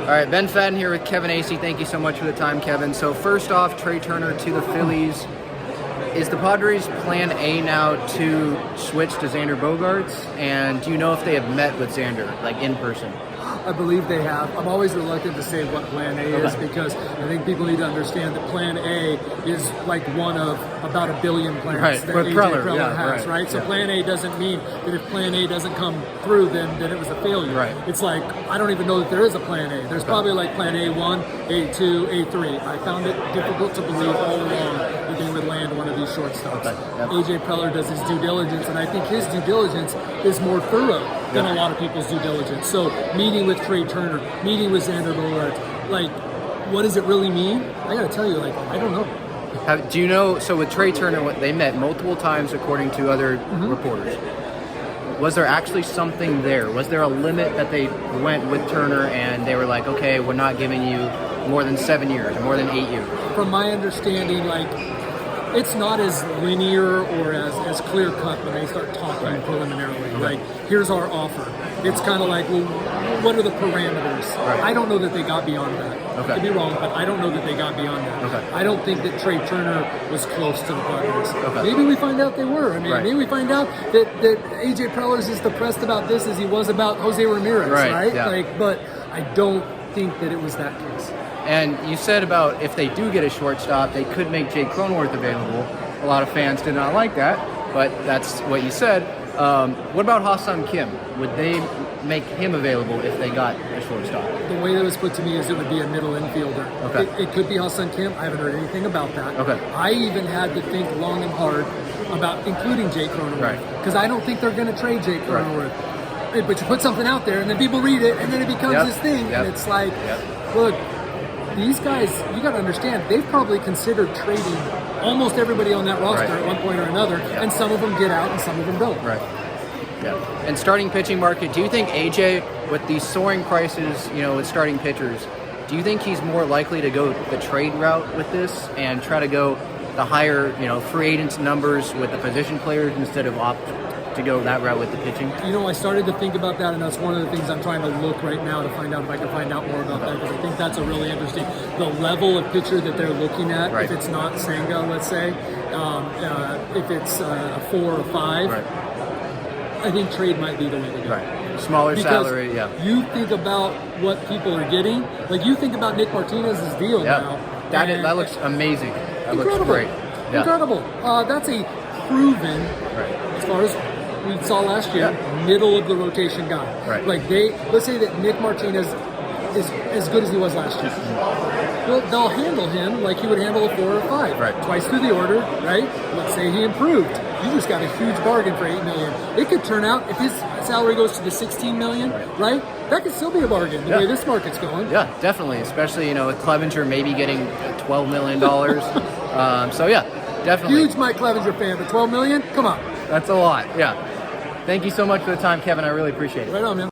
All right, Ben Fadden here with Kevin Acee. Thank you so much for the time, Kevin. So first off, Trey Turner to the Phillies. Is the Padres plan A now to switch to Xander Bogaerts? And do you know if they have met with Xander, like in person? I believe they have. I'm always reluctant to say what plan A is because I think people need to understand that plan A is like one of about a billion plans that AJ Preller has, right? So plan A doesn't mean that if plan A doesn't come through, then it was a failure. Right. It's like, I don't even know that there is a plan A. There's probably like plan A1, A2, A3. I found it difficult to believe all along that they would land one of these shortstops. AJ Preller does his due diligence, and I think his due diligence is more thorough than a lot of people's due diligence. So meeting with Trey Turner, meeting with Xander Bogaerts, like, what does it really mean? I gotta tell you, like, I don't know. Do you know, so with Trey Turner, they met multiple times according to other reporters. Was there actually something there? Was there a limit that they went with Turner and they were like, okay, we're not giving you more than 7 years, or more than 8 years? From my understanding, like, it's not as linear or as clear cut when they start talking preliminarily. Like, here's our offer. It's kind of like, well, what are the parameters? I don't know that they got beyond that. I could be wrong, but I don't know that they got beyond that. I don't think that Trey Turner was close to the Padres. Maybe we find out they were. I mean, maybe we find out that AJ Preller's as depressed about this as he was about Jose Ramirez, right? Like, but I don't think that it was that case. And you said about if they do get a shortstop, they could make Jake Cronenworth available. A lot of fans did not like that, but that's what you said. What about Hassan Kim? Would they make him available if they got a shortstop? The way that was put to me is it would be a middle infielder. It could be Hassan Kim. I haven't heard anything about that. I even had to think long and hard about including Jake Cronenworth because I don't think they're going to trade Jake Cronenworth. But you put something out there and then people read it and then it becomes this thing and it's like, look, these guys, you got to understand, they've probably considered trading almost everybody on that roster at one point or another, and some of them get out and some of them don't. And starting pitching market, do you think AJ, with these soaring prices, you know, with starting pitchers, do you think he's more likely to go the trade route with this and try to go the higher, you know, free agents numbers with the position players instead of opt to go that route with the pitching? You know, I started to think about that, and that's one of the things I'm trying to look right now to find out if I can find out more about that, because I think that's a really interesting, the level of pitcher that they're looking at. If it's not Senga, let's say, if it's a 4 or 5, I think trade might be the way to go. Smaller because salary, you think about what people are getting, like you think about Nick Martinez's deal now. That looks amazing. That looks great. Incredible. That's a proven, as far as we saw last year, middle of the rotation guy. Like let's say that Nick Martinez is as good as he was last year. Well, they'll handle him like he would handle a 4 or 5. Twice through the order, Let's say he improved. You just got a huge bargain for $8 million. It could turn out, if his salary goes to the $16 million, that could still be a bargain the way this market's going. Yeah, definitely. Especially, you know, with Clevenger maybe getting $12 million. So yeah, definitely. Huge Mike Clevenger fan, but $12 million? Come on. That's a lot. Thank you so much for the time, Kevin. I really appreciate it. Right on, man.